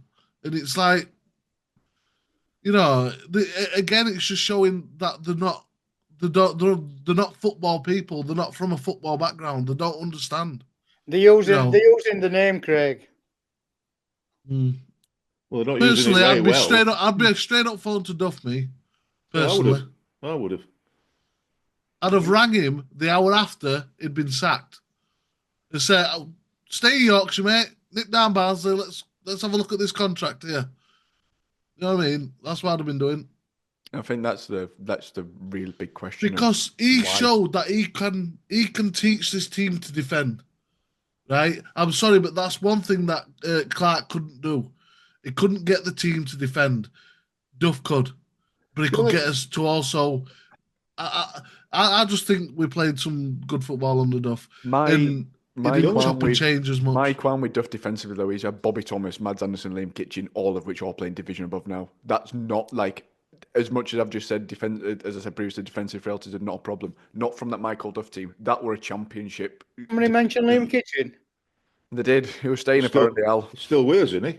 And it's like, again, it's just showing that they're not football people. They're not from a football background. They don't understand. They're using the name, Craig. Mm. Well, they're not Personally, using it very well. I'd be straight up phone to Duff me. Personally, I would have. I'd have rang him the hour after he'd been sacked and said, "Stay in Yorkshire, mate. Nip down Barnsley. Let's have a look at this contract here." You know what I mean? That's what I'd have been doing. I think that's the real big question. Because he showed that he can teach this team to defend. Right? I'm sorry, but that's one thing that Clarke couldn't do. He couldn't get the team to defend. Duff could, but he could get us to also. I just think we played some good football under Duff. My didn't chop and change as much. My qualm with Duff defensively, though, is Bobby Thomas, Mads Anderson, Liam Kitchen, all of which are playing division above now. That's not like, as much as I've just said, as I said previously, defensive frailties are not a problem. Not from that Michael Duff team. That were a championship. Somebody mentioned Liam Kitchen. They did. He was staying apparently, Al. Still wears, isn't he?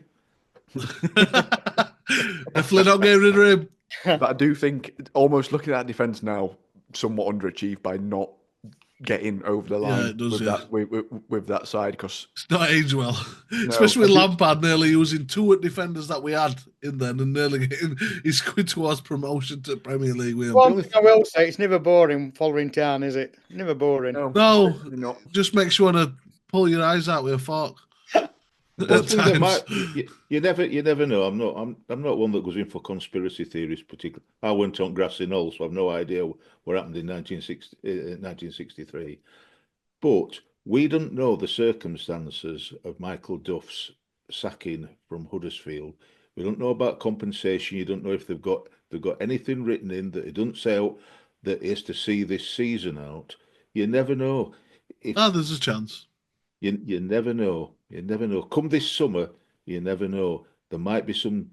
Definitely not getting rid of him. But I do think, almost looking at that defence now, somewhat underachieved by not getting over the line with that side, because it's not aged well, especially with Lampard nearly using two defenders that we had in then and nearly getting his quid towards promotion to Premier League. One thing I will say, it's never boring following town, is it? Never boring. No, just makes you want to pull your eyes out with a fork. You never know. I'm not one that goes in for conspiracy theories particularly. I went on grassy knoll, so I've no idea what happened in 1963. But we don't know the circumstances of Michael Duff's sacking from Huddersfield. We don't know about compensation. You don't know if they've got anything written in that it doesn't say out that he has to see this season out. You never know. There's a chance. You never know. You never know. Come this summer, you never know. There might be some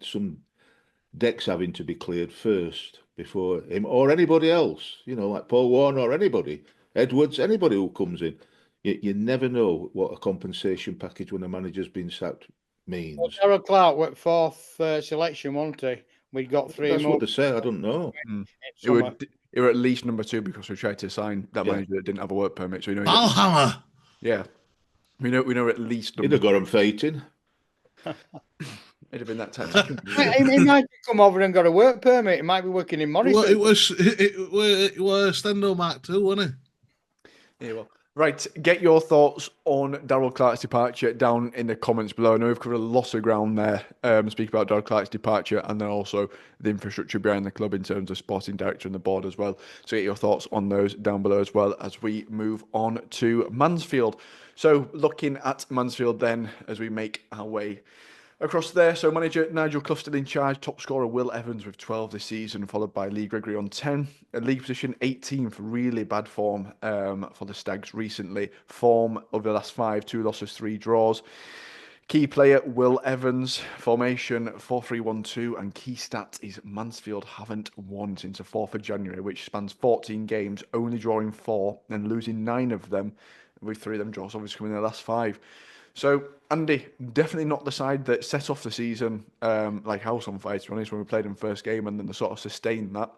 decks having to be cleared first before him or anybody else. Like Paul Warne or anybody, Edwards, anybody who comes in. You never know what a compensation package when a manager's been sacked means. Well, Darrell Clarke went fourth selection, wasn't he? We got three. That's more. What they say. I don't know. It were at least number 2 because we tried to sign that manager that didn't have a work permit. So Valhammer. Yeah. We know at least. He'd have got him fighting. It'd have been that time. He might have come over and got a work permit. He might be working in Morrison. Well, it was Stendhal Mark II, wasn't he? Yeah, well. Right, get your thoughts on Darrell Clarke's departure down in the comments below. I know we've covered a lot of ground there, speak about Darrell Clarke's departure and then also the infrastructure behind the club in terms of sporting director and the board as well. So get your thoughts on those down below as well as we move on to Mansfield. So looking at Mansfield then as we make our way across there. So manager Nigel Clough still in charge, top scorer Will Evans with 12 this season, followed by Lee Gregory on 10. At league position 18th, really bad form for the Stags recently. Form over the last 5, 2 losses, 3 draws. Key player Will Evans, formation 4-3-1-2, and key stat is Mansfield haven't won since the 4th of January, which spans 14 games, only drawing 4 and losing 9 of them, with 3 of them draws obviously coming in the last 5. So, Andy, definitely not the side that set off the season like house on fire, to be honest, when we played in first game and then they sort of sustained that.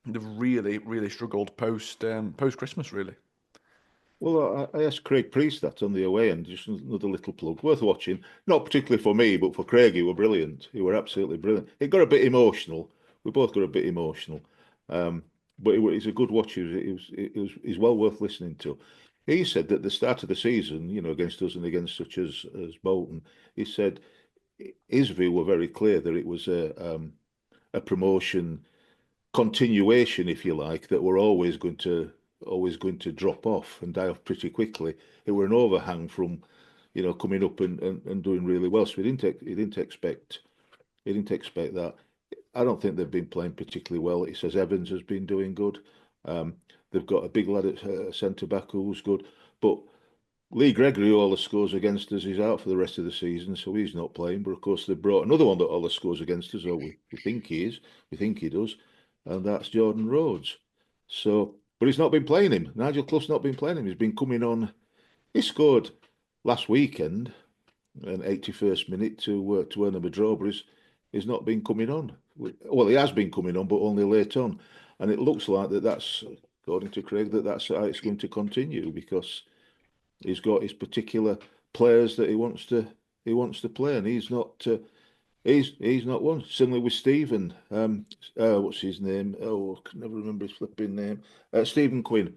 They've really, really struggled post-Christmas, really. Well, I asked Craig Priest that on the away end, just another little plug, worth watching. Not particularly for me, but for Craig, he were brilliant. He were absolutely brilliant. It got a bit emotional. We both got a bit emotional, but he's a good watch. He's well worth listening to. He said that at the start of the season, against us and against such as Bolton, he said his view were very clear that it was a promotion continuation, if you like, that were always going to drop off and die off pretty quickly. It were an overhang from, coming up and doing really well. So he didn't expect that. I don't think they've been playing particularly well. He says Evans has been doing good. They've got a big lad at centre back who's good, but Lee Gregory, who always scores against us, is out for the rest of the season, so he's not playing. But of course, they've brought another one that always scores against us, or we think he is. We think he does, and that's Jordan Rhodes. So, but he's not been playing him. Nigel Clough's not been playing him. He's been coming on. He scored last weekend, an 81st minute to earn him a draw, but he's not been coming on. Well, he has been coming on, but only late on, and it looks like that's, according to Craig, that's how it's going to continue because he's got his particular players that he wants to play, and he's not one. Similarly with Stephen, what's his name? Oh, I can never remember his flipping name. Stephen Quinn,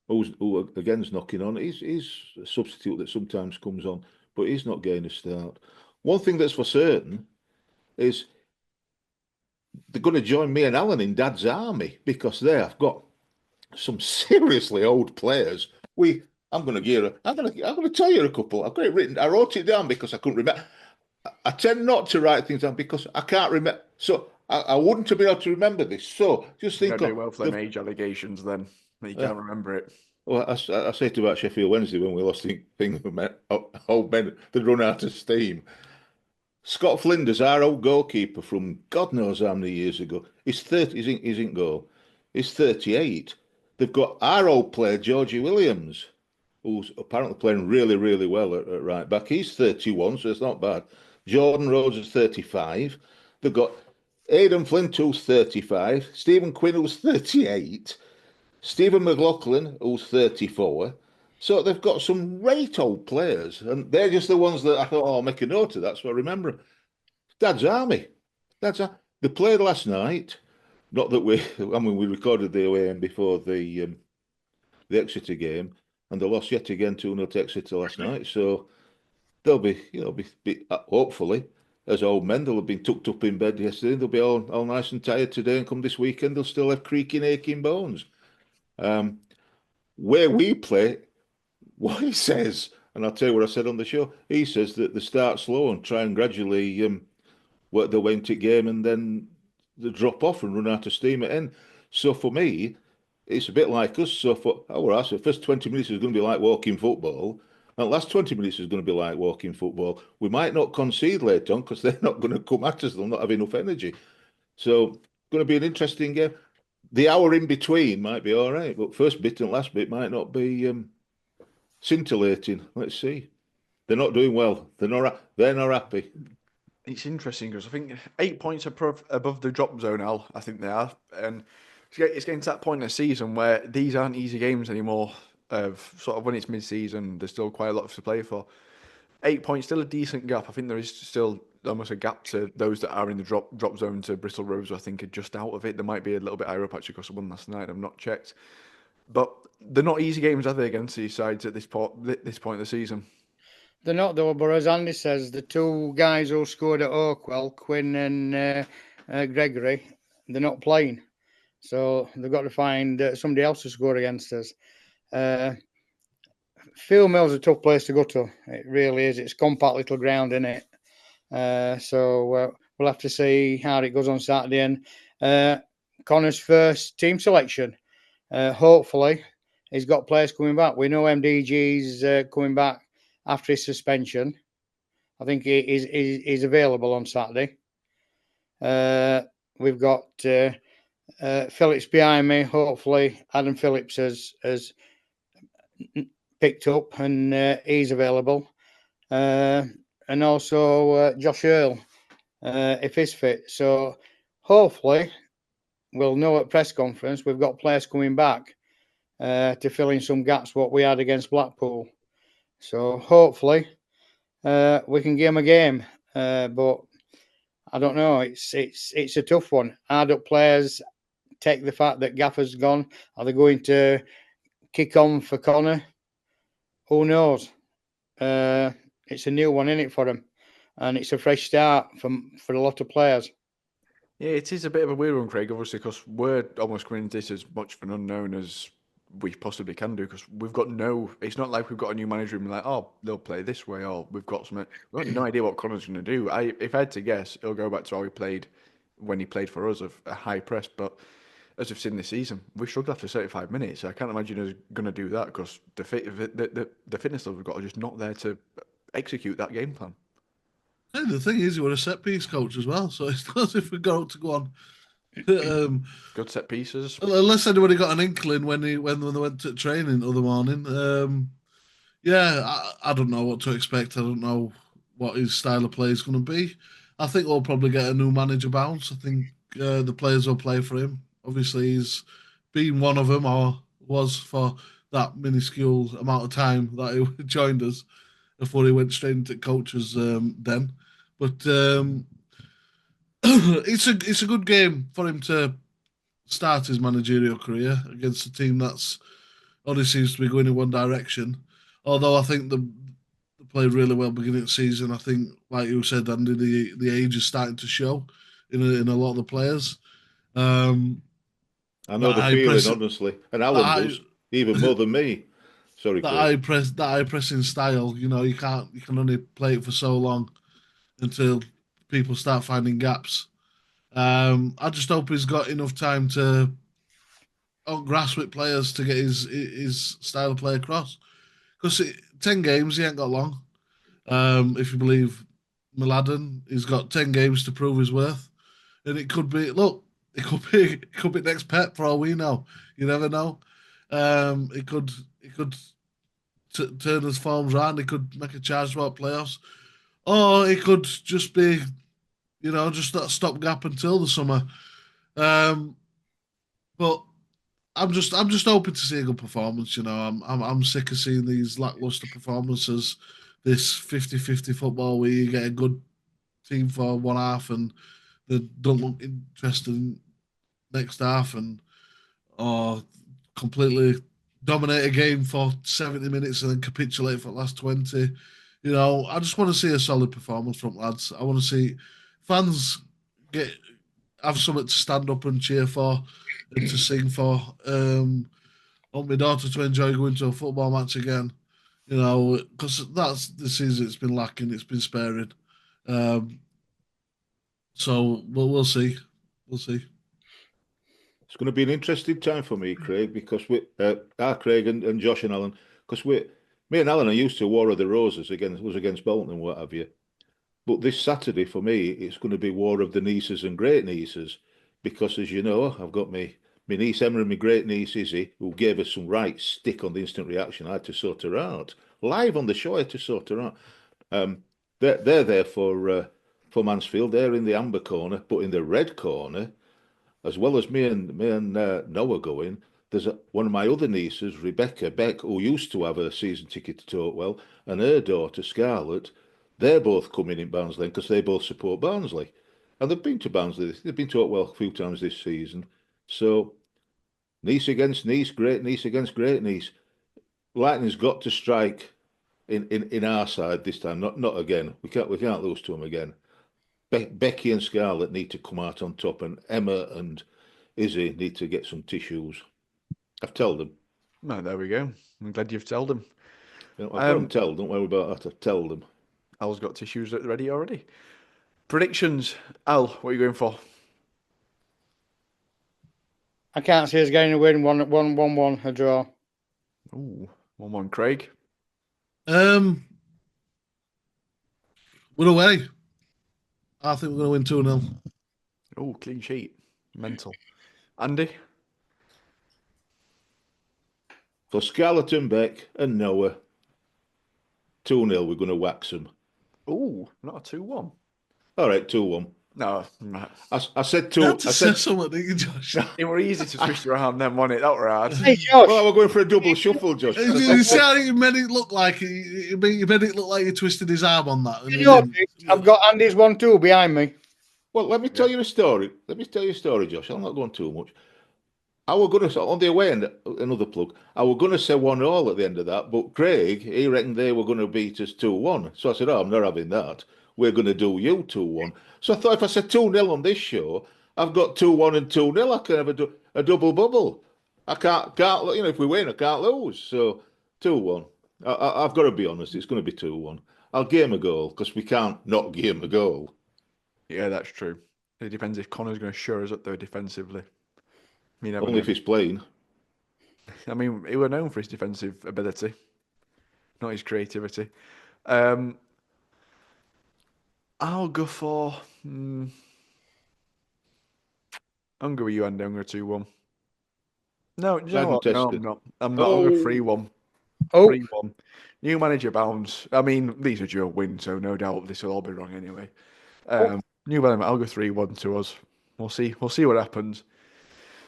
who again's knocking on. He's a substitute that sometimes comes on, but he's not getting a start. One thing that's for certain is they're going to join me and Alan in Dad's army because they have got some seriously old players. I'm going to tell you a couple. I've got it written. I wrote it down because I couldn't remember. I tend not to write things down because I can't remember. So I wouldn't have been able to remember this. So just think. Do well for them age allegations then. You can't remember it. Well, I say it about Sheffield Wednesday when we lost the thing. Old men, they'd run out of steam. Scott Flinders, our old goalkeeper from God knows how many years ago. He's 30. He's in goal. He's 38. They've got our old player Georgie Williams, who's apparently playing really, really well at right back. He's 31, so it's not bad. Jordan Rhodes is 35. They've got Aidan Flint, who's 35. Stephen Quinn, who's 38. Stephen McLaughlin, who's 34. So they've got some great old players, and they're just the ones that I thought, I'll make a note of that so I remember them. Dad's Army. They played last night. Not that we recorded the away end before the Exeter game, and they lost yet again 2-0 to Exeter last night. So they'll be hopefully, as old men, they'll have been tucked up in bed yesterday. They'll be all nice and tired today, and come this weekend, they'll still have creaking, aching bones. Where we play, what he says, and I'll tell you what I said on the show, he says that they start slow and try and gradually work their way into game, and then they drop off and run out of steam at end. So for me, it's a bit like us. So the first 20 minutes is going to be like walking football, and the last 20 minutes is going to be like walking football. We might not concede later on because they're not going to come at us. They'll not have enough energy. So it's going to be an interesting game. The hour in between might be all right, but first bit and last bit might not be scintillating. Let's see. They're not doing well. They're not happy. It's interesting because I think 8 points above the drop zone, Al. I think they are, and it's getting to that point in the season where these aren't easy games anymore. Of sort of when it's mid-season, there's still quite a lot to play for. 8 points, still a decent gap. I think there is still almost a gap to those that are in the drop zone to Bristol Rovers. I think are just out of it. There might be a little bit higher up actually because I won last night. I've not checked, but they're not easy games, are they, against these sides at this point in the season? They're not though, but as Andy says, the two guys who scored at Oakwell, Quinn and Gregory, they're not playing. So they've got to find somebody else to score against us. Field Mill's a tough place to go to. It really is. It's a compact little ground, isn't it? So we'll have to see how it goes on Saturday. And Conor's first team selection. Hopefully, he's got players coming back. We know MDG's coming back after his suspension. I think he's available on Saturday. We've got Phillips behind me. Hopefully, Adam Phillips has picked up and he's available. And also Josh Earl, if he's fit. So hopefully, we'll know at press conference we've got players coming back. to fill in some gaps what we had against Blackpool. So hopefully we can give them a game. But I don't know. It's a tough one. How do players take the fact that Gaffer's gone? Are they going to kick on for Conor? Who knows? It's a new one, isn't it, for them? And it's a fresh start for a lot of players. Yeah, it is a bit of a weird one, Craig, obviously, because we're almost coming into this as much of an unknown as we possibly can do, because we've got it's not like we've got a new manager and we're like, oh, they'll play this way, or we've got we've got no idea what Connor's going to do. If I had to guess, he'll go back to how he played when he played for us, of a high press, but as we've seen this season, we struggled after 35 minutes. I can't imagine he's going to do that, because the fitness level we've got are just not there to execute that game plan. Hey, the thing is, he was a set piece coach as well, so it's not as if we got to go on. Good set pieces. Unless anybody got an inkling when they went to training the other morning. I don't know what to expect. I don't know what his style of play is going to be. I think we'll probably get a new manager bounce. I think the players will play for him. Obviously, he's been one of them, or was for that minuscule amount of time that he joined us before he went straight into coaches then. But it's a good game for him to start his managerial career against a team that's only seems to be going in one direction. Although I think they played really well beginning of the season. I think, like you said, Andy, the age is starting to show in a lot of the players. I know the feeling, honestly, and Alan does even more than me. Sorry, that high pressing style. You know, you can only play it for so long until people start finding gaps. I just hope he's got enough time to grasp with players to get his style of play across. Because 10 games, he ain't got long. If you believe Mladen, he's got 10 games to prove his worth. And it could be, it could be next Pep for all we know. You never know. It could turn his forms around. He could make a charge about playoffs. Or it could just be, just that stopgap until the summer. But I'm just hoping to see a good performance. I'm sick of seeing these lackluster performances, this 50-50 football where you get a good team for one half and they don't look interested in next half, or completely dominate a game for 70 minutes and then capitulate for the last 20. I just want to see a solid performance from lads. I want to see fans have something to stand up and cheer for and to sing for. I want my daughter to enjoy going to a football match again, because that's the season it's been lacking, it's been sparing. So we'll see. We'll see. It's going to be an interesting time for me, Craig, because Craig and Josh and Alan, because me and Alan are used to War of the Roses against Bolton and what have you. But this Saturday for me, it's going to be War of the Nieces and Great Nieces, because as you know, I've got my niece Emma and my great niece Izzy, who gave us some right stick on the instant reaction. I had to sort her out live on the show. I had to sort her out. They're there for Mansfield. They're in the amber corner, but in the red corner, as well as me and Noah going, there's one of my other nieces, Rebecca Beck, who used to have a season ticket to Talkwell, and her daughter Scarlett. They're both coming in Barnsley because they both support Barnsley, and they've been to Barnsley. They've been to Talkwell a few times this season. So niece against niece, great niece against great niece. Lightning's got to strike in our side this time. Not again. We can't lose to them again. Becky and Scarlett need to come out on top, and Emma and Izzy need to get some tissues. I've told them. No, there we go. I'm glad you've told them. I've got them told. Don't worry about that. I've told them. Al's got tissues ready already. Predictions. Al, what are you going for? I can't see us getting a win. 1-1, a draw. Ooh, 1-1, Craig. We're away. I think we're going to win 2-0. Oh, clean sheet. Mental. Andy? For Scarlett and Beck and Noah, 2-0, we're going to wax them. Oh, not a 2-1. All right, 2-1. No, I said You two. had to I say said, something, didn't you, Josh? it were easy to twist your arm then, wasn't it? That were hard. Hey, Josh. well, we're going for a double shuffle, Josh. You see how you made it look like you made it look like you twisted his arm on that, and You he know, didn't. I've got Andy's 1-2 behind me. Well, let me tell you a story. Let me tell you a story, Josh. I'm not going too much. I was going to, on the away end, another plug, I was going to say 1-1 at the end of that, but Craig, he reckoned they were going to beat us 2-1. So I said, oh, I'm not having that. We're going to do you 2-1. So I thought if I said 2-0 on this show, I've got 2-1 and 2-0. I can have a double bubble. I can't, you know, if we win, I can't lose. So 2-1. I've got to be honest, it's going to be 2-1. I'll game a goal because we can't not game a goal. Yeah, that's true. It depends if Conor's going to shore us up there defensively. You never Only know. if he's playing. I mean, he was known for his defensive ability, not his creativity. I'll go for. I'm going with you, Andy. I'm going 2-1. No, do you know what? No, I'm not. I'm not. I'll go 3-1. Oh, 3-1. New manager bounds. I mean, these are due a win, so no doubt this will all be wrong anyway. New manager, I'll go 3-1 to us. We'll see. We'll see what happens.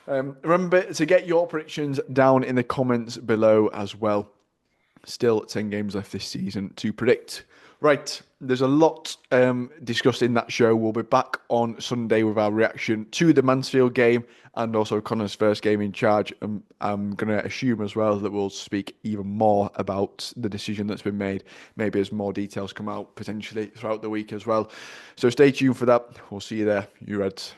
Remember to get your predictions down in the comments below as well. Still 10 games left this season to predict. Right, there's a lot discussed in that show. We'll be back on Sunday with our reaction to the Mansfield game and also Conor's first game in charge. I'm going to assume as well that we'll speak even more about the decision that's been made, maybe as more details come out potentially throughout the week as well. So stay tuned for that. We'll see you there, you Reds.